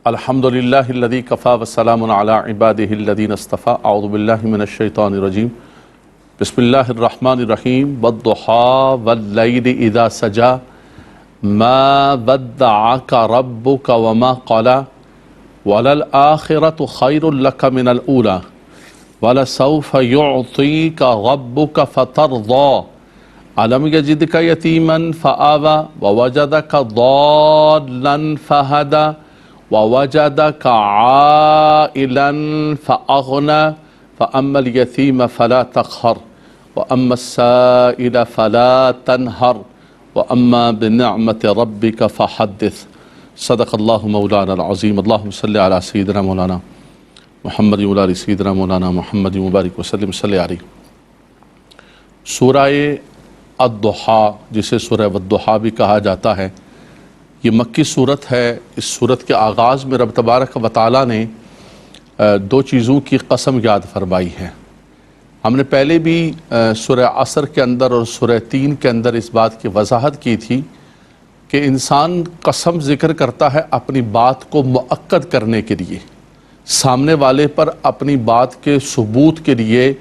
الحمدللہ الذی کفا وسلام علی عبادہ الذین اصطفى اعوذ باللہ من الشیطان الرجیم بسم اللہ الرحمن الرحیم والضحی واللیل اذا سجا ما ودعک ربک وما قلی وللآخرۃ خیر لک من الاولی ولسوف یعطیک ربک فترضی الم یجدک یتیما فآوی ووجدک ضالا فہدی ووجدك عائلا فأغنى فأما اليتيم فلا تقهر وأما السائل فلا تنهر وأما بنعمة ربك فحدث صدق الله مولانا العظيم اللهم صل على سيدنا مولانا محمد وعلى سيدنا مولانا محمد مبارک وسلم صلی علیہ۔ سورہ الضحیٰ جسے سورہ والضحیٰ بھی کہا جاتا ہے، یہ مکی صورت ہے۔ اس صورت کے آغاز میں رب تبارک و تعالیٰ نے دو چیزوں کی قسم یاد فرمائی ہے۔ ہم نے پہلے بھی سورہ عصر کے اندر اور سورہ تین کے اندر اس بات کی وضاحت کی تھی کہ انسان قسم ذکر کرتا ہے اپنی بات کو مؤکد کرنے کے لیے، سامنے والے پر اپنی بات کے ثبوت کے لیے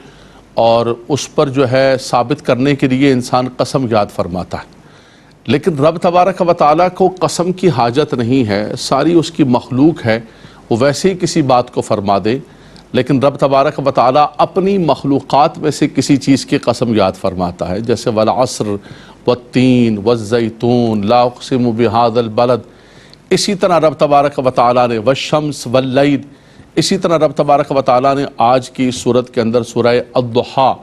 اور اس پر جو ہے ثابت کرنے کے لیے انسان قسم یاد فرماتا ہے۔ لیکن رب تبارک و تعالیٰ کو قسم کی حاجت نہیں ہے، ساری اس کی مخلوق ہے، وہ ویسے ہی کسی بات کو فرما دے۔ لیکن رب تبارک و تعالیٰ اپنی مخلوقات میں سے کسی چیز کی قسم یاد فرماتا ہے، جیسے والعصر والتین والزیتون لا اقسم بہذا البلد۔ اسی طرح رب تبارک و تعالیٰ نے والشمس واللیل، اسی طرح رب تبارک و تعالیٰ نے آج کی صورت کے اندر سورہ الضحیٰ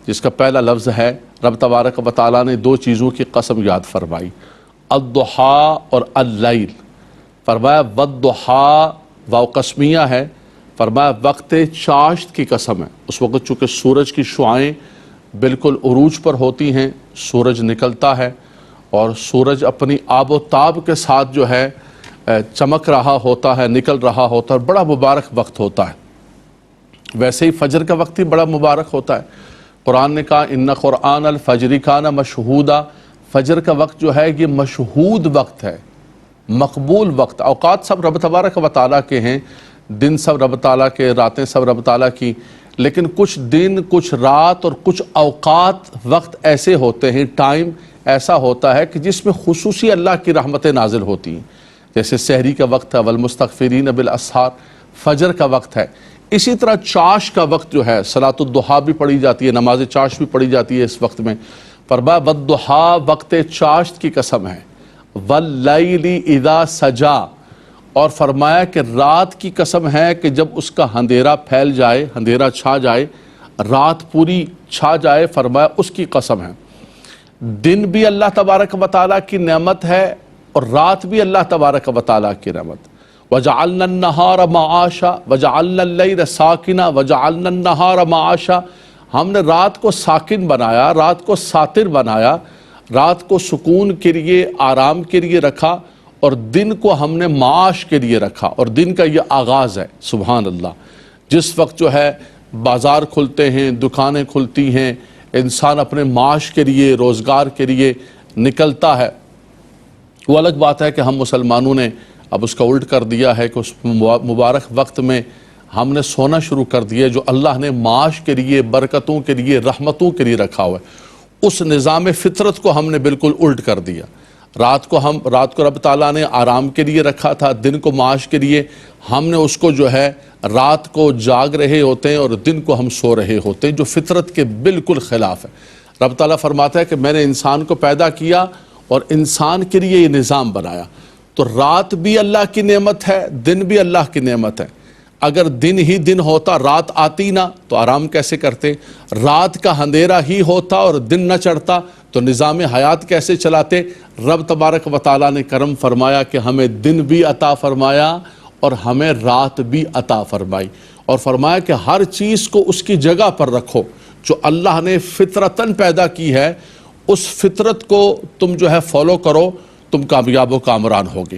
جس کا پہلا لفظ ہے، رب تبارک و تعالیٰ نے دو چیزوں کی قسم یاد فرمائی، الضحیٰ اور اللیل۔ فرمایا والضحیٰ، واو قسمیہ ہے، فرمایا وقت چاشت کی قسم ہے۔ اس وقت چونکہ سورج کی شعائیں بالکل عروج پر ہوتی ہیں، سورج نکلتا ہے اور سورج اپنی آب و تاب کے ساتھ جو ہے چمک رہا ہوتا ہے، نکل رہا ہوتا ہے، بڑا مبارک وقت ہوتا ہے۔ ویسے ہی فجر کا وقت ہی بڑا مبارک ہوتا ہے۔ قرآن نے کہا ان قرآن الفجر کان مشہودا، فجر کا وقت جو ہے یہ مشہود وقت ہے، مقبول وقت۔ اوقات سب رب تبارک و تعالیٰ کے ہیں، دن سب رب تعالیٰ کے، راتیں سب رب تعالیٰ کی، لیکن کچھ دن، کچھ رات اور کچھ اوقات وقت ایسے ہوتے ہیں، ٹائم ایسا ہوتا ہے کہ جس میں خصوصی اللہ کی رحمتیں نازل ہوتی ہیں، جیسے سحری کا وقت ہے والمستغفرین بالاسحار، فجر کا وقت ہے۔ اسی طرح چاش کا وقت جو ہے، صلاۃ الضحیٰ بھی پڑھی جاتی ہے، نماز چاش بھی پڑھی جاتی ہے اس وقت میں۔ فرمایا والضحیٰ، وقت چاشت کی قسم ہے، واللیل اذا سجا، اور فرمایا کہ رات کی قسم ہے کہ جب اس کا اندھیرا پھیل جائے، اندھیرا چھا جائے، رات پوری چھا جائے، فرمایا اس کی قسم ہے۔ دن بھی اللہ تبارک و تعالیٰ کی نعمت ہے اور رات بھی اللہ تبارک و تعالیٰ کی نعمت۔ وَجَعَلْنَا النَّهَارَ مَعَاشًا وَجَعَلْنَا اللَّيْلَ سَاكِنًا وَجَعَلْنَا النَّهَارَ مَعَاشًا، ہم نے رات کو ساکن بنایا، رات کو ساتر بنایا، رات کو سکون کے لیے، آرام کے لیے رکھا، اور دن کو ہم نے معاش کے لیے رکھا۔ اور دن کا یہ آغاز ہے، سبحان اللہ، جس وقت جو ہے بازار کھلتے ہیں، دکانیں کھلتی ہیں، انسان اپنے معاش کے لیے، روزگار کے لیے نکلتا ہے۔ وہ الگ بات ہے کہ ہم مسلمانوں نے اب اس کا الٹ کر دیا ہے کہ اس مبارک وقت میں ہم نے سونا شروع کر دیا جو اللہ نے معاش کے لیے، برکتوں کے لیے، رحمتوں کے لیے رکھا ہوا ہے۔ اس نظام فطرت کو ہم نے بالکل الٹ کر دیا۔ رات کو رب تعالیٰ نے آرام کے لیے رکھا تھا، دن کو معاش کے لیے، ہم نے اس کو جو ہے رات کو جاگ رہے ہوتے ہیں اور دن کو ہم سو رہے ہوتے ہیں، جو فطرت کے بالکل خلاف ہے۔ رب تعالیٰ فرماتا ہے کہ میں نے انسان کو پیدا کیا اور انسان کے لیے یہ نظام بنایا۔ تو رات بھی اللہ کی نعمت ہے، دن بھی اللہ کی نعمت ہے۔ اگر دن ہی دن ہوتا، رات آتی نہ، تو آرام کیسے کرتے؟ رات کا اندھیرا ہی ہوتا اور دن نہ چڑھتا تو نظام حیات کیسے چلاتے؟ رب تبارک و تعالیٰ نے کرم فرمایا کہ ہمیں دن بھی عطا فرمایا اور ہمیں رات بھی عطا فرمائی، اور فرمایا کہ ہر چیز کو اس کی جگہ پر رکھو۔ جو اللہ نے فطرتاً پیدا کی ہے، اس فطرت کو تم جو ہے فالو کرو، تم کامیاب و کامران ہوگے۔